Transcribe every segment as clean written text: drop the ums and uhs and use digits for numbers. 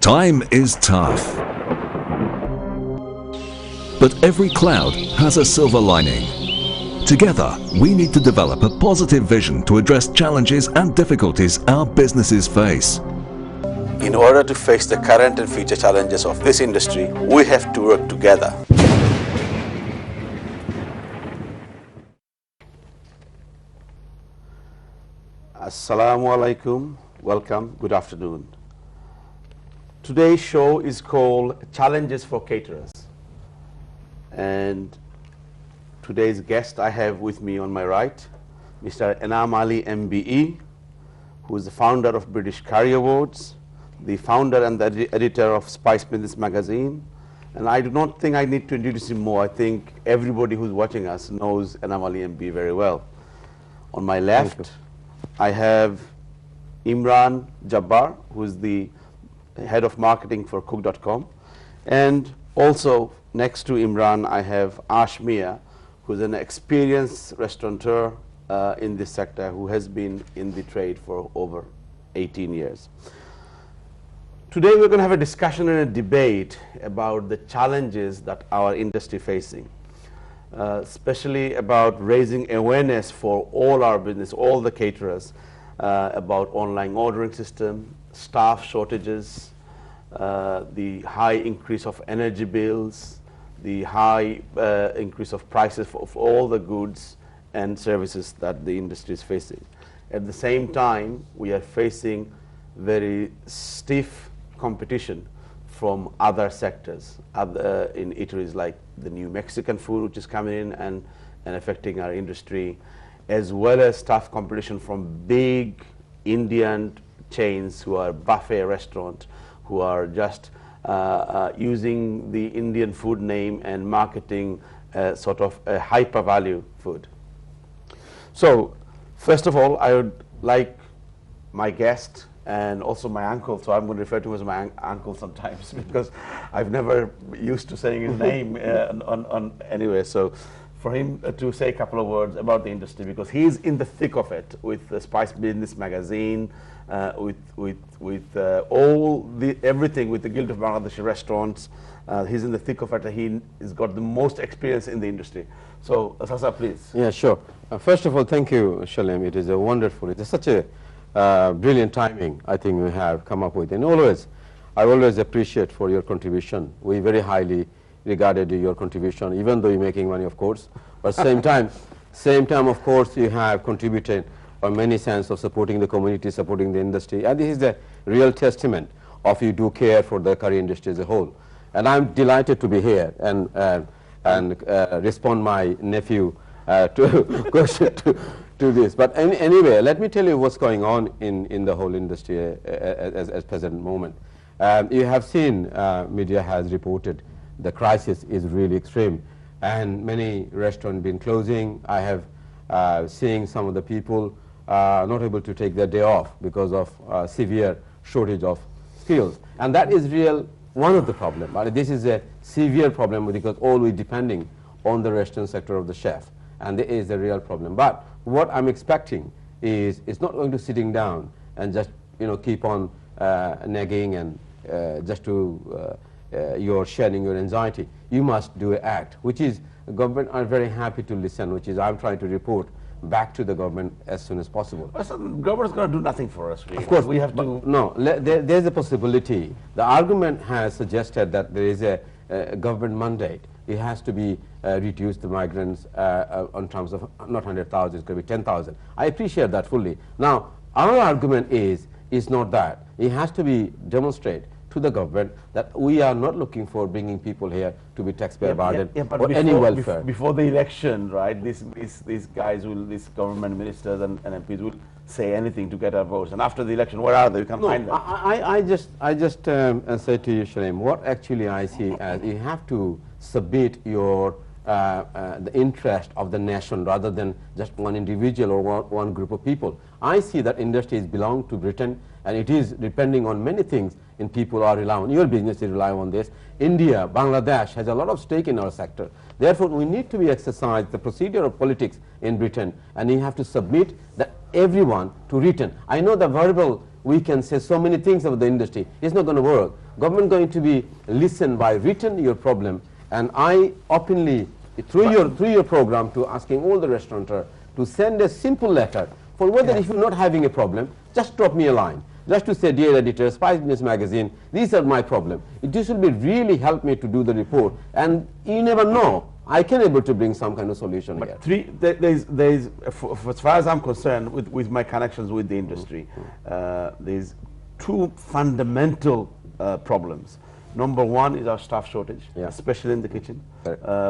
Time is tough. But every cloud has a silver lining. Together, we need to develop a positive vision to address challenges and difficulties our businesses face. In order to face the current and future challenges of this industry, we have to work together. Assalamu alaikum, welcome, good afternoon. Today's show is called Challenges for Caterers. And today's guest I have with me on my right, Mr. Enam Ali MBE, who is the founder of British Curry Awards, the founder and the editor of Spice Business Magazine. And I do not think I need to introduce him more. I think everybody who's watching us knows Enam Ali MBE very well. On my left, I have Imran Jabbar, who is the head of marketing for Cook.com. And also next to Imran, I have Ashmia, who is an experienced restaurateur in this sector, who has been in the trade for over 18 years. Today we're going to have a discussion and a debate about the challenges that our industry facing, especially about raising awareness for all our business, all the caterers, about online ordering system, staff shortages, the high increase of energy bills, the high increase of prices for all the goods and services that the industry is facing. At the same time, we are facing very stiff competition from other sectors in eateries, like the new Mexican food which is coming in and affecting our industry, as well as tough competition from big Indian chains who are buffet restaurants, who are just using the Indian food name and marketing sort of a hyper value food. So first of all, I would like my guest and also my uncle, so I'm going to refer to him as my uncle sometimes because I've never used to saying his name anyway. So for him to say a couple of words about the industry, because he's in the thick of it with the Spice Business Magazine, with everything with the Guild of Bangladeshi Restaurants. He's in the thick of it. He's got the most experience in the industry. So Sasa, please. Yeah, sure. First of all, thank you, Shalem. It is it's such a brilliant timing I think we have come up with. And I always appreciate for your contribution. We very highly regarded your contribution, even though you're making money, of course. But same time, of course, you have contributed on many sense of supporting the community, supporting the industry. And this is the real testament of you do care for the curry industry as a whole. And I'm delighted to be here and respond my nephew to question to this. But anyway, let me tell you what's going on in the whole industry as present moment. You have seen, media has reported the crisis is really extreme, and many restaurants been closing. I have seen some of the people not able to take their day off because of severe shortage of skills, and that is one of the problems. This is a severe problem because always depending on the restaurant sector of the chef, and there is a real problem. But what I'm expecting is it's not going to sitting down and just keep on nagging and just to you're sharing your anxiety. You must do an act, which is government are very happy to listen, which is I'm trying to report back to the government as soon as possible. Well, so the government's going to do nothing for us, really. Of course, we have to. No, there's a possibility. The argument has suggested that there is a government mandate. It has to be reduce the migrants on terms of not 100,000, it's going to be 10,000. I appreciate that fully. Now, our argument is not that. It has to be demonstrate to the government that we are not looking for bringing people here to be taxpayer burden or any welfare. Before the election, right, these guys these government ministers and MPs will say anything to get our votes. And after the election, where are they? You can't find them. I just say to you, Shalem, what actually I see as you have to submit your the interest of the nation rather than just one individual or one group of people. I see that industries belong to Britain, and it is depending on many things, and people are relying on, your business is relying on this. India, Bangladesh has a lot of stake in our sector. Therefore, we need to be exercised the procedure of politics in Britain, and you have to submit that everyone to written. I know the verbal we can say so many things about the industry. It's not going to work. Government going to be listen by written your problem, and I openly through your program to asking all the restaurateurs to send a simple letter for whether if you're not having a problem, just drop me a line. Just to say, dear editor, Spice Business Magazine, these are my problem. This will be really help me to do the report, and you never know, I can able to bring some kind of solution but here. There's as far as I'm concerned, with my connections with the industry, there's two fundamental problems. Number one is our staff shortage, especially in the kitchen,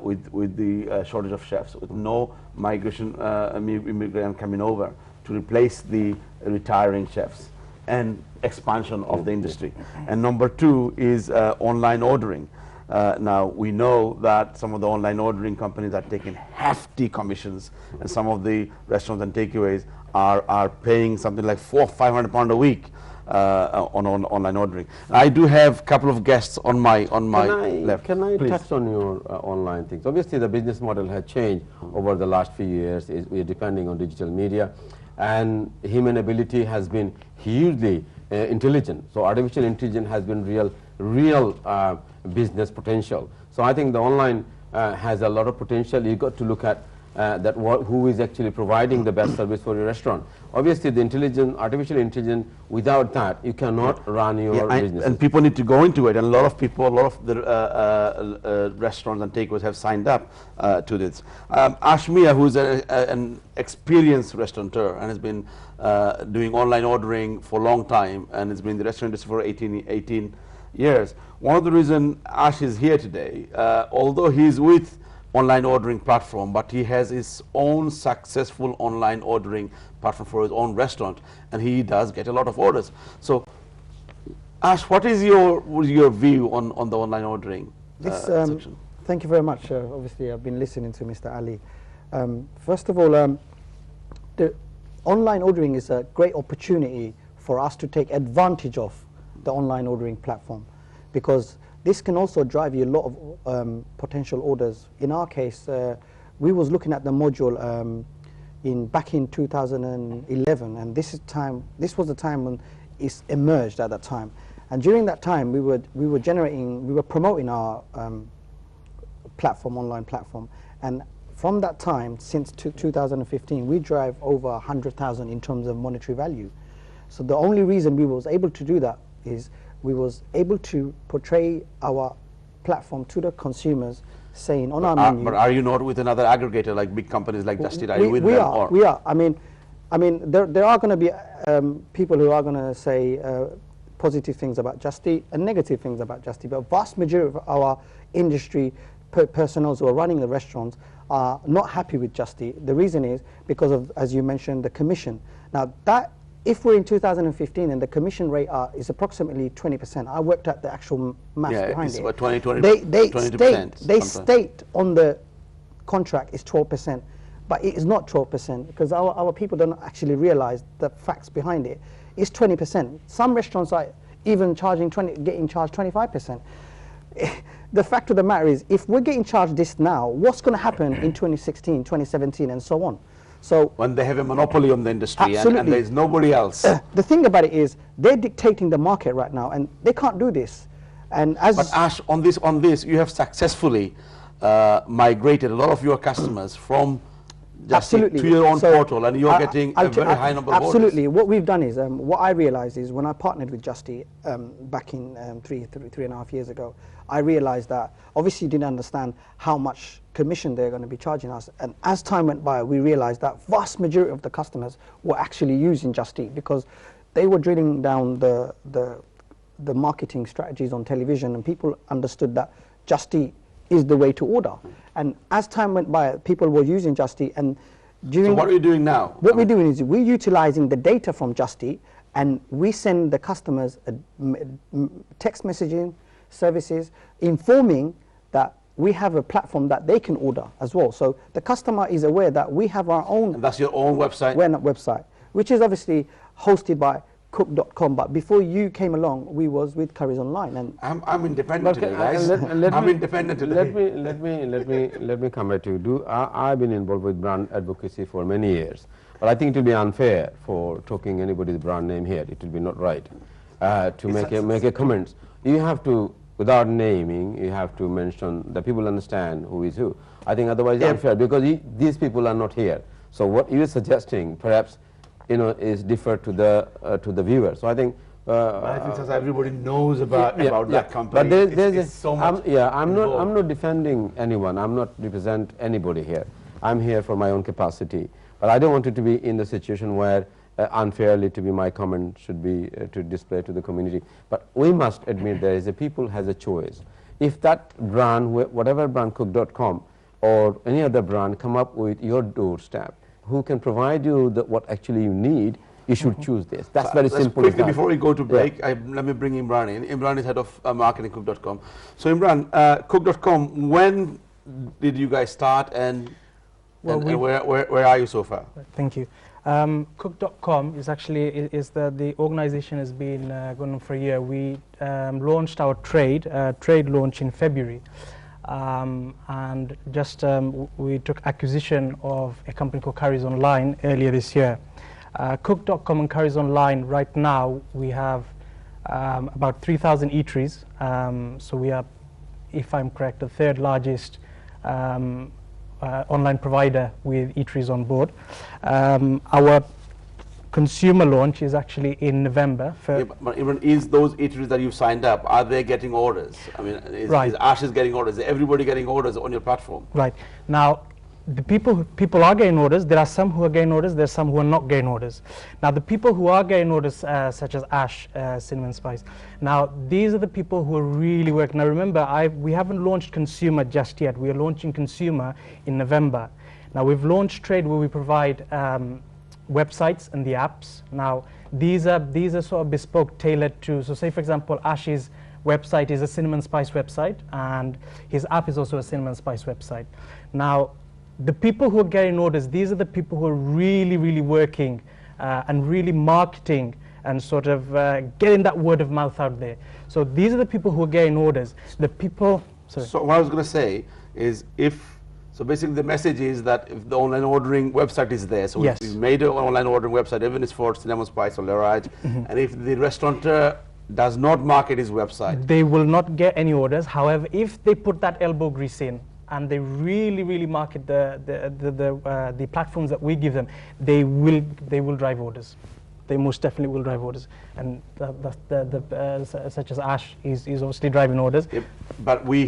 with the shortage of chefs, with no migration immigrant coming over to replace the retiring chefs, and expansion of the industry. And number two is online ordering. Now we know that some of the online ordering companies are taking hefty commissions, and some of the restaurants and takeaways are paying something like £400–500 a week on online ordering. I do have a couple of guests on my left. Can I touch on your online things? Obviously, the business model has changed over the last few years. We are depending on digital media, and human ability has been hugely intelligent. So artificial intelligence has been real business potential. So I think the online has a lot of potential. You got to look at who is actually providing the best service for your restaurant. Obviously, the artificial intelligence, without that, you cannot run your business. And people need to go into it, and a lot of the restaurants and takeaways have signed up to this. Ashmia, who's an experienced restaurateur and has been doing online ordering for a long time, and has been in the restaurant industry for 18 years. One of the reasons Ash is here today, although he's with online ordering platform, but he has his own successful online ordering platform for his own restaurant, and he does get a lot of orders. So Ash, what is your view on the online ordering section? Thank you very much. Obviously, I've been listening to Mr. Ali. First of all, the online ordering is a great opportunity for us to take advantage of the online ordering platform, because this can also drive you a lot of potential orders. In our case, we was looking at the module back in 2011, and this was the time when it emerged at that time. And during that time, we were promoting our online platform, and from that time, since 2015, we drive over 100,000 in terms of monetary value. So the only reason we was able to do that is we was able to portray our platform to the consumers, saying on our menu. But are you not with another aggregator like big companies like Just Eat? Are you with them? Or? We are. I mean, there are going to be people who are going to say positive things about Just Eat and negative things about Just Eat, but vast majority of our industry personnel who are running the restaurants are not happy with Just Eat. The reason is because of, as you mentioned, the commission. Now that, if we're in 2015 and the commission rate is approximately 20%, I worked at the actual maths behind it. 20%. They state on the contract is 12%, but it is not 12%, because our people don't actually realize the facts behind it. It's 20%. Some restaurants are even getting charged 25%. The fact of the matter is, if we're getting charged this now, what's going to happen in 2016, 2017, and so on? So when they have a monopoly on the industry, and there's nobody else. The thing about it is, they're dictating the market right now, and they can't do this. And but Ash, on this, you have successfully migrated a lot of your customers from Just Eat to your own portal, and you're getting a very high number of orders. Absolutely. What we've done is, what I realized is, when I partnered with Just Eat back in three and a half years ago, I realized that obviously didn't understand how much commission they're going to be charging us, and as time went by, we realized that vast majority of the customers were actually using Just Eat, because they were drilling down the marketing strategies on television, and people understood that Just Eat is the way to order. And as time went by, people were using Just Eat. And so what are you doing now? What we're doing is we're utilizing the data from Just Eat, and we send the customers text messaging services informing that we have a platform that they can order as well. So the customer is aware that we have our own. And that's your own website? Website, which is obviously hosted by cook.com, but before you came along, we was with Currys Online. And I'm independent today, guys. I'm independent today. Let me come back to you. I've been involved with brand advocacy for many years, But I think it will be unfair for talking anybody's brand name here. It will be not right to make a comment. You have to, without naming, you have to mention that people understand who is who. I think otherwise it's unfair, because these people are not here. So what you are suggesting, perhaps, is differ to the viewer. So I think. I think since everybody knows about that company, but there's so much. I'm not defending anyone. I'm not represent anybody here. I'm here for my own capacity. But I don't want it to be in the situation where unfairly to be my comment should be to display to the community. But we must admit there is a people has a choice. If that brand, whatever brand, cook.com or any other brand, come up with your doorstep, who can provide you what actually you need, you should choose this. That's very simple. Quickly, before we go to break, let me bring Imran in. Imran is head of marketing cook.com. So Imran, cook.com, when did you guys start, and where are you so far? Thank you. Cook.com is actually the organization has been going on for a year. We launched our trade launch in February, and just we took acquisition of a company called Caterers Online earlier this year. Cook.com and Caterers Online, right now we have about 3,000 eateries, so we are, if I'm correct, the third largest online provider with eateries on board. Our consumer launch is actually in November. But even is those eateries that you've signed up, are they getting orders? I mean, is Ash getting orders? Is everybody getting orders on your platform? Right. Now, the people are getting orders. There are some who are getting orders. There are some who are not getting orders. Now, the people who are getting orders, such as Ash, Cinnamon Spice. Now, these are the people who are really working. Now, remember, we haven't launched consumer just yet. We are launching consumer in November. Now, we've launched trade, where we provide websites and the apps. Now, these are sort of bespoke, tailored to. So, say for example, Ash's website is a Cinnamon Spice website, and his app is also a Cinnamon Spice website. Now, the people who are getting orders, these are the people who are really, really working and really marketing and sort of getting that word of mouth out there. So these are the people who are getting orders. The people, sorry. So what I was going to say is, so basically the message is that if the online ordering website is there, so yes, we've made an online ordering website, even if it's for Cinnamon Spice or Lerage, and if the restaurateur does not market his website, they will not get any orders. However, if they put that elbow grease in, and they really, really market the platforms that we give them, they will drive orders. They most definitely will drive orders, and such as Ash is obviously driving orders. Yep. But I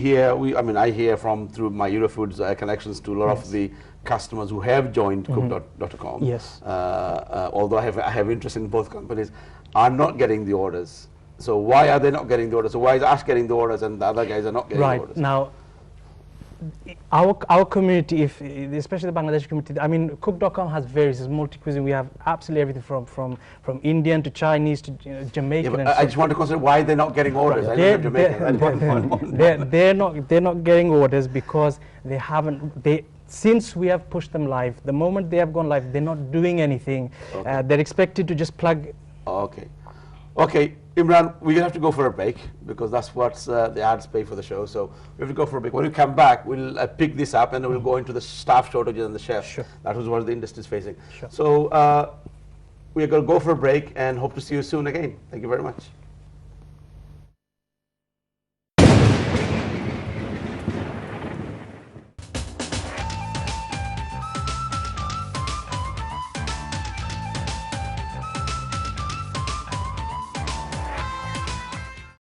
hear through my Eurofoods connections to a lot of the customers who have joined cook.com. Yes. Although I have interest in both companies, are not getting the orders. So why are they not getting the orders? So why is Ash getting the orders and the other guys are not getting the orders? Right now, our community, especially the Bangladeshi community, I mean, cook.com has various, it's multi-cuisine. We have absolutely everything from Indian to Chinese to Jamaican. Yeah, I just want to consider why they're not getting orders. They're not getting orders because they haven't. Since we have pushed them live, the moment they have gone live, they're not doing anything. Okay. They're expected to just plug. Okay, Imran, we're going to have to go for a break because that's what the ads pay for the show. So we have to go for a break. When we come back, we'll pick this up and then we'll go into the staff shortages and the chefs. Sure. That was what the industry is facing. Sure. So we're going to go for a break and hope to see you soon again. Thank you very much.